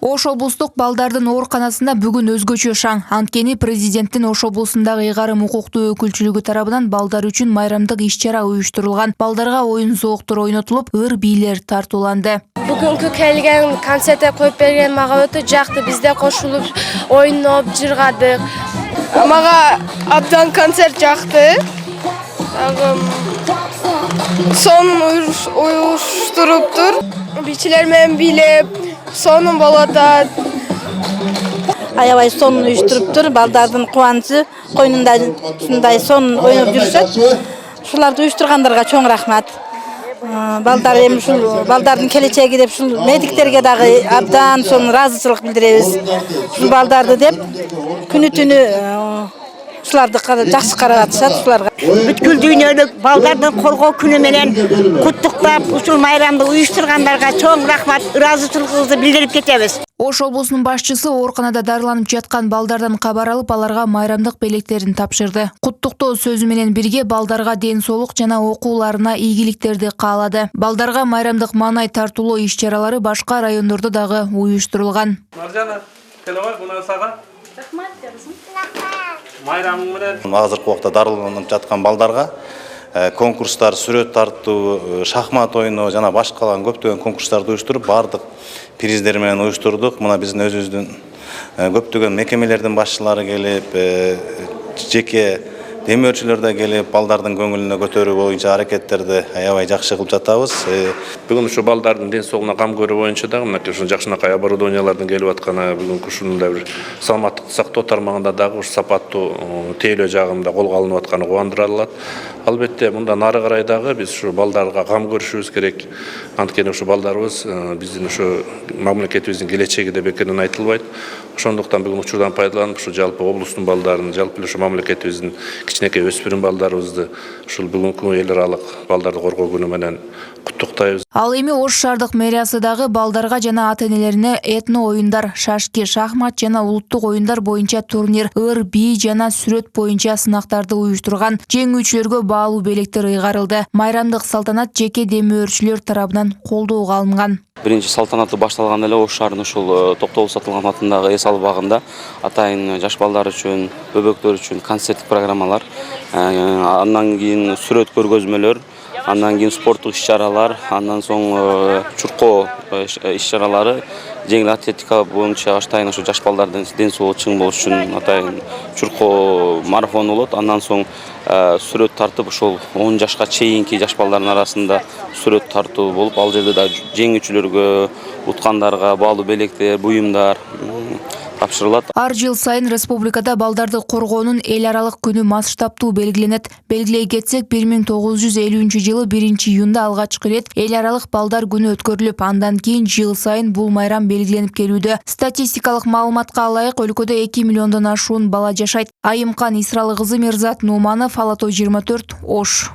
Ош облустук балдардын ооруканасында бүгүн өзгөчө шаң. Анткени президенттин Ош облусундагы ыйгарым укуктуу өкүлчүлүгү тарабынан балдар үчүн майрамдык иш-чара уюштурулган. Балдарга оюн зооктор ойнотулуп, ыр бийлер тартууланды. Бүгүнкү келген концертте коюп берген мага өтө жакты. Бизде кошулуп ойноп, жыргадык. Мага абдан концерт жакты. Сонун уюштуруптур. Бичилер менен бийлеп, сонун болот. Аябай сонун уюштуруптур. Балдардын кубанычы койнунда ушундай сонун ойноп жүрүшөт. Ушуларды уюштургандарга чоң рахмат. Балдар эми ушул балдардын келечеги деп ушул медиктерге дагы абдан сонун ыраазычылык билдиребиз. Ушул балдарды деп күнү түнү ушуларды жакшы карап атышат ушуларга. Бүткүл дүйнөлүк балдардын коргоо күнү менен куттуктап, ушул майрамды уюштургандарга чоң рахмат, ыраазычылыгыбызды билдирип кетебиз. Ош облусунун башчысы ооруканада дарыланып жаткан балдардан кабар алып, аларга майрамдык белектерин тапшырды. Куттуктоо сөзү менен бирге балдарга ден соолук жана окууларына ийгиликтерди каалады. Балдарга майрамдык маанай тартуулоо иш-чаралары башка райондордо дагы уюштурулган. Маржана, келебай, буна сага. Рахмат, жарысың. Майрамың менен азыркы убакта дарыланып жаткан балдарга конкурстар, сүрөт тартуу, шахмат ойноо жана башкалар көптөгөн конкурстарды уюштуруп, бардык приздер менен уюштурдук. Мына биздин өзүбүздүн көптөгөн мекемелердин башчылары келип, жеке демөөрчүлөр да келип, балдардын көңүлүнө көтөрүү боюнча аракеттерди аябай жакшы кылып жатабыз. Бүгүн ушу балдардын ден соолугуна кам көрүү боюнча дагы мынакей ушул жакшынакай оборудованиялардын келип атканы, бүгүнкү ушундай бир саламаттык сактоо тармагында дагы ушу сапаттуу тейлөө жагында колго алынып атканы кубандыра алат. Албетте мындан нары карай дагы биз ушу балдарга кам көрүшүбүз керек. Анткени ушу балдарыбыз биздин ушу мамлекетибиздин келечеги деп экенин айтылбайт. Ошондуктан бүгүн учурдан пайдаланып ушу жалпы облустун балдарын, жалпы ушу мамлекетибиздин кичинекей өспүрүм балдарыбызды ушул бүгүнкү эл аралык балдарды коргоо күнү менен куттуктайбыз. Ал эми Ош шаардык мэриясы дагы балдарга жана ата-энелерине этно оюндар, шашки, шахмат жана улуттук оюндар боюнча турнир, ыр, бий жана сүрөт боюнча сынактарды уюштурган. Жеңүүчүлөргө баалуу белектер ыйгарылды. Майрамдык салтанат жеке демөөрчүлөр тарабынан колдоого алынган. Биринчи салтанаты башталганда эле Ош шаарынын ушул Токтогул Сатылган атындагы эс албагында атайын жаш балдар үчүн, бөбөктөр үчүн концерттик программалар, андан кийин сүрөт көргөзмөлөр, андан кийин спорттук иш-чаралар, андан соң чуркоо иш-чаралары, жеңил атлетика боюнча атайын ушу жаш балдардын ден соолугу чың болуш үчүн атайын чуркоо марафон болот. Андан соң сүрөт тартып ушул 10 жашка чейинки жаш балдардын арасында сүрөт тартуу болуп, ал жерде да жеңүүчүлөргө, уткандарга баалуу белектер, буюмдар тапшырылат. Ар жыл сайын республикада балдарды коргоонун эл аралык күнү масштабтуу белгиленет. Белгилей кетсек, 1950-жылы 1-июнда алгачкы ирет эл аралык балдар күнү өткөрүлүп, андан кийин жыл сайын бул майрам белгиленип келүүдө. Статистикалык маалыматка ылайык, өлкөдө 2 миллиондон ашуун бала жашайт. Айымкан Исралы кызы, Мирзат Нуманов, Ала Той 24, Ош.